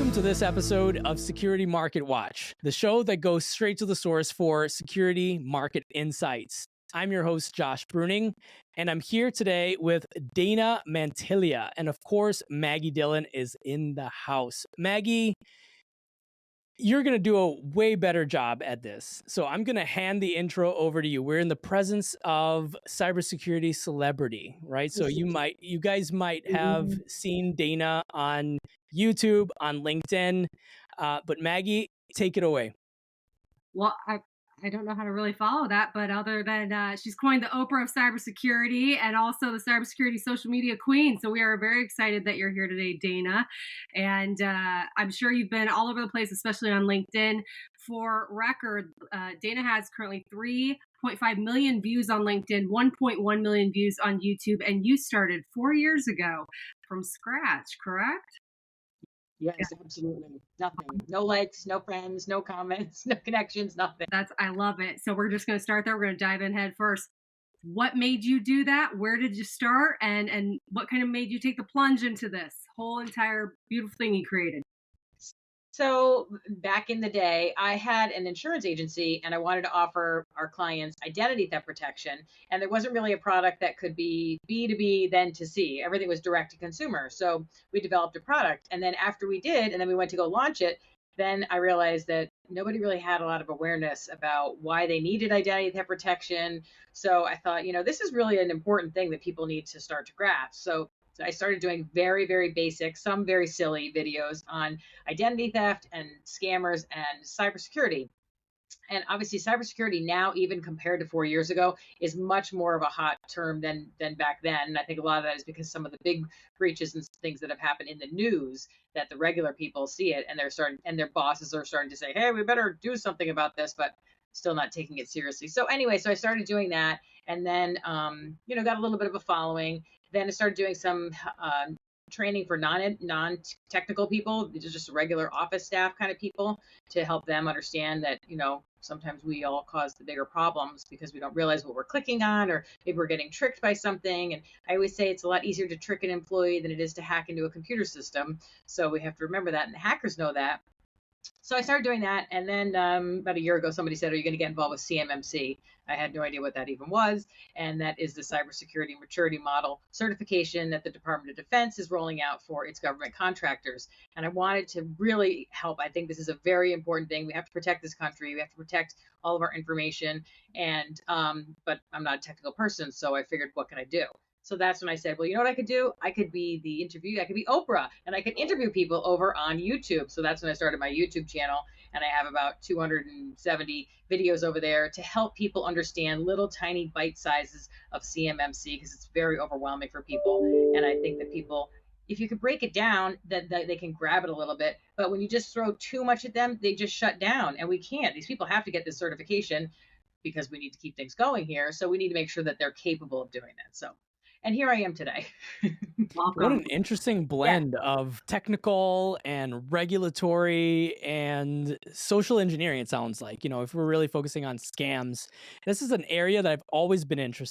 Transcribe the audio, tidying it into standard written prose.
Welcome to this episode of Security Market Watch, the show that goes straight to the source for security market insights. I'm your host, Josh Bruning, and I'm here today with Dana Mantilia. And of course, Maggie Dillon is in the house. Maggie, you're going to do a way better job at this. So I'm going to hand the intro over to you. We're in the presence of cybersecurity celebrity, right? So you guys might have seen Dana on YouTube, on LinkedIn, but Maggie, take it away. Well, I don't know how to really follow that, but other than she's coined the Oprah of cybersecurity and also the cybersecurity social media queen. So we are very excited that you're here today, Dana. And I'm sure you've been all over the place, especially on LinkedIn. For record, Dana has currently 3.5 million views on LinkedIn, 1.1 million views on YouTube, and you started 4 years ago from scratch, correct? Yes, absolutely. Nothing. No likes, no friends, no comments, no connections, nothing. I love it. So we're just going to start there. We're going to dive in head first. What made you do that? Where did you start? And what kind of made you take the plunge into this whole entire beautiful thing you created? So back in the day, I had an insurance agency and I wanted to offer our clients identity theft protection. And there wasn't really a product that could be B2B then to C. Everything was direct to consumer. So we developed a product. And then after we did, and then we went to go launch it, then I realized that nobody really had a lot of awareness about why they needed identity theft protection. So I thought, this is really an important thing that people need to start to grasp. So I started doing very, very basic, some very silly videos on identity theft and scammers and cybersecurity. And obviously cybersecurity now, even compared to 4 years ago, is much more of a hot term than back then. And I think a lot of that is because some of the big breaches and things that have happened in the news that the regular people see it and their bosses are starting to say, hey, we better do something about this, but still not taking it seriously. So anyway, so I started doing that and then, got a little bit of a following. Then I started doing some training for non-technical people, just regular office staff kind of people, to help them understand that, sometimes we all cause the bigger problems because we don't realize what we're clicking on, or maybe we're getting tricked by something. And I always say it's a lot easier to trick an employee than it is to hack into a computer system. So we have to remember that, and the hackers know that. So I started doing that, and then about a year ago, somebody said, are you going to get involved with CMMC? I had no idea what that even was, and that is the Cybersecurity Maturity Model certification that the Department of Defense is rolling out for its government contractors. And I wanted to really help. I think this is a very important thing. We have to protect this country. We have to protect all of our information, and but I'm not a technical person, so I figured, what can I do? So that's when I said, well, you know what I could do? I could be Oprah, and I could interview people over on YouTube. So that's when I started my YouTube channel, and I have about 270 videos over there to help people understand little tiny bite sizes of CMMC, because it's very overwhelming for people. And I think that people, if you could break it down, that they can grab it a little bit. But when you just throw too much at them, they just shut down, and we can't. These people have to get this certification because we need to keep things going here. So we need to make sure that they're capable of doing that. And here I am today. What an interesting blend of technical and regulatory and social engineering, it sounds like. If we're really focusing on scams, this is an area that I've always been interested